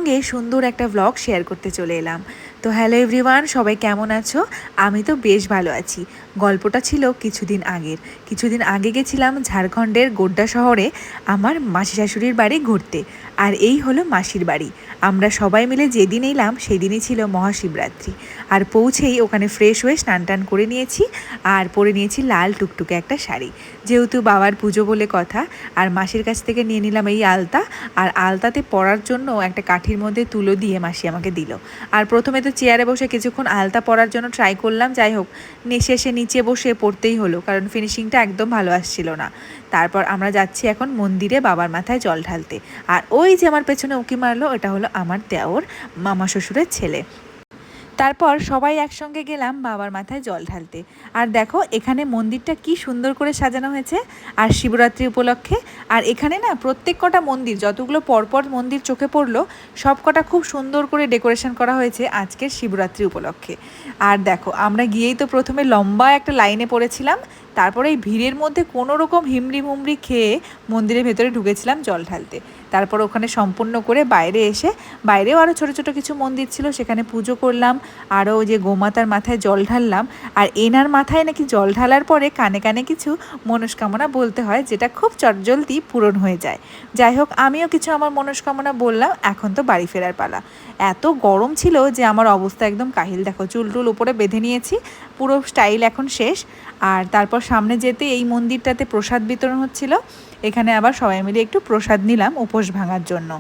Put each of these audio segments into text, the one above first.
সঙ্গে সুন্দর একটা ব্লগ শেয়ার করতে চলে এলাম। তো হ্যালো এভরিওয়ান, সবাই কেমন আছো? আমি তো বেশ ভালো আছি। গল্পটা ছিল কিছুদিন আগে গেছিলাম ঝাড়খণ্ডের গোড্ডা শহরে আমার মাসি শাশুড়ির বাড়ি ঘুরতে। আর এই হলো মাসির বাড়ি। আমরা সবাই মিলে যেদিন এলাম সেদিনই ছিল মহাশিবরাত্রি। আর পৌঁছেই ওখানে ফ্রেশ হয়ে স্নান টান করে নিয়েছি আর পরে নিয়েছি লাল টুকটুকে একটা শাড়ি, যেহেতু বাবার পুজো বলে কথা। আর মাসির কাছ থেকে নিয়ে নিলাম এই আলতা। আর আলতাতে পরার জন্য একটা কাঠির মধ্যে তুলো দিয়ে মাসি আমাকে দিল। আর প্রথমে তো চেয়ারে বসে কিছুক্ষণ আলতা পরার জন্য ট্রাই করলাম, যাই হোক শেষে নিচে বসে পড়তেই হলো, কারণ ফিনিশিংটা একদম ভালো আসছিল না। তারপর আমরা যাচ্ছি এখন মন্দিরে বাবার মাথায় জল ঢালতে। আর ওই যে আমার পেছনে উঁকি মারলো, এটা হলো আমার দেওর, মামা শ্বশুরের ছেলে। তারপর সবাই একসঙ্গে গেলাম বাবার মাথায় জল ঢালতে। আর দেখো এখানে মন্দিরটা কি সুন্দর করে সাজানো হয়েছে আর শিবরাত্রি উপলক্ষে। আর এখানে না প্রত্যেক কটা মন্দির, যতগুলো পরপর মন্দির চোখে পড়লো, সব কটা খুব সুন্দর করে ডেকোরেশন করা হয়েছে আজকের শিবরাত্রি উপলক্ষে। আর দেখো আমরা গিয়েই তো প্রথমে লম্বা একটা লাইনে পড়েছিলাম, তারপরে এই ভিড়ের মধ্যে কোনো রকম হিমড়ি মুমড়ি খেয়ে মন্দিরের ভেতরে ঢুকেছিলাম জল ঢালতে। তারপর ওখানে সম্পূর্ণ করে বাইরে এসে, বাইরেও আরও ছোটো ছোটো কিছু মন্দির ছিল, সেখানে পুজো করলাম। আরও যে গোমাতার মাথায় জল ঢাললাম। আর এনার মাথায় নাকি জল ঢালার পরে কানে কানে কিছু মনস্কামনা বলতে হয়, যেটা খুব চটজলদি পূরণ হয়ে যায়। যাই হোক আমিও কিছু আমার মনস্কামনা বললাম। এখন তো বাড়ি ফেরার পালা। এত গরম ছিল যে আমার অবস্থা একদম কাহিল। দেখো চুল টুল উপরে বেঁধে নিয়েছি, পুরো স্টাইল এখন শেষ। আর তারপর সামনে যেতে এই মন্দিরটাতে প্রসাদ বিতরণ হচ্ছিল। এখানে আবার সবাই মিলে একটু প্রসাদ নিলাম উপোস ভাঙার জন্য।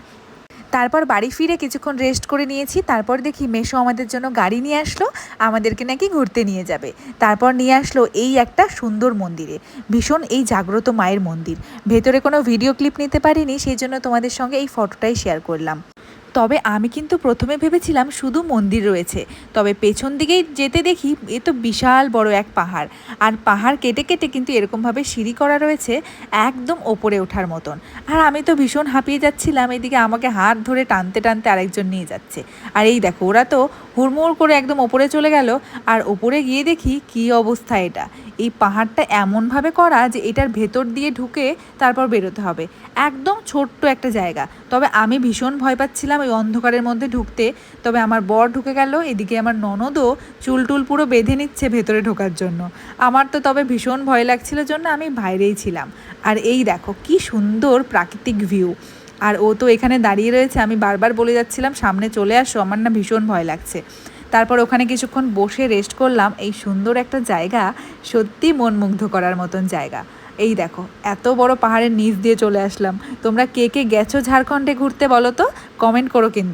তারপর বাড়ি ফিরে কিছুক্ষণ রেস্ট করে নিয়েছি। তারপর দেখি মেসো আমাদের জন্য গাড়ি নিয়ে আসলো, আমাদেরকে নাকি ঘুরতে নিয়ে যাবে। তারপর নিয়ে আসলো এই একটা সুন্দর মন্দিরে, ভীষণ এই জাগ্রত মায়ের মন্দির। ভেতরে কোনো ভিডিও ক্লিপ নিতে পারিনি, সেই জন্য তোমাদের সঙ্গে এই ফটোটাই শেয়ার করলাম। তবে আমি কিন্তু প্রথমে ভেবেছিলাম শুধু মন্দির রয়েছে, তবে পেছন দিকেই যেতে দেখি এ তো বিশাল বড় এক পাহাড়। আর পাহাড় কেটে কেটে কিন্তু এরকমভাবে সিঁড়ি করা রয়েছে একদম ওপরে ওঠার মতন। আর আমি তো ভীষণ হাঁপিয়ে যাচ্ছিলাম, এদিকে আমাকে হাত ধরে টানতে টানতে আরেকজন নিয়ে যাচ্ছে। আর এই দেখো ওরা তো হুড়মুড় করে একদম ওপরে চলে গেল। আর ওপরে গিয়ে দেখি কী অবস্থা। এটা এই পাহাড়টা এমনভাবে করা যে এটার ভেতর দিয়ে ঢুকে তারপর বেরোতে হবে। একদম ছোট্ট একটা জায়গা, তবে আমি ভীষণ ভয় পাচ্ছিলাম ওই অন্ধকারের মধ্যে ঢুকতে। তবে আমার বর ঢুকে গেল, এদিকে আমার ননদও চুল টুল পুরো বেঁধে নিচ্ছে ভেতরে ঢোকার জন্য। আমার তো তবে ভীষণ ভয় লাগছিল জন্য আমি বাইরেই ছিলাম। আর এই দেখো কি সুন্দর প্রাকৃতিক ভিউ। আর ও তো এখানে দাঁড়িয়ে রয়েছে, আমি বারবার বলে যাচ্ছিলাম সামনে চলে আসো, আমার না ভীষণ ভয় লাগছে। তারপর ওখানে কিছুক্ষণ বসে রেস্ট করলাম। এই সুন্দর একটা জায়গা, সত্যি মন মুগ্ধ করার মতন জায়গা। এই দেখো এত বড় পাহাড়ের নিচ দিয়ে চলে আসলাম। তোমরা কে কে গেছো ঝাড়খণ্ডে ঘুরতে বলো তো, কমেন্ট করো কিন্তু।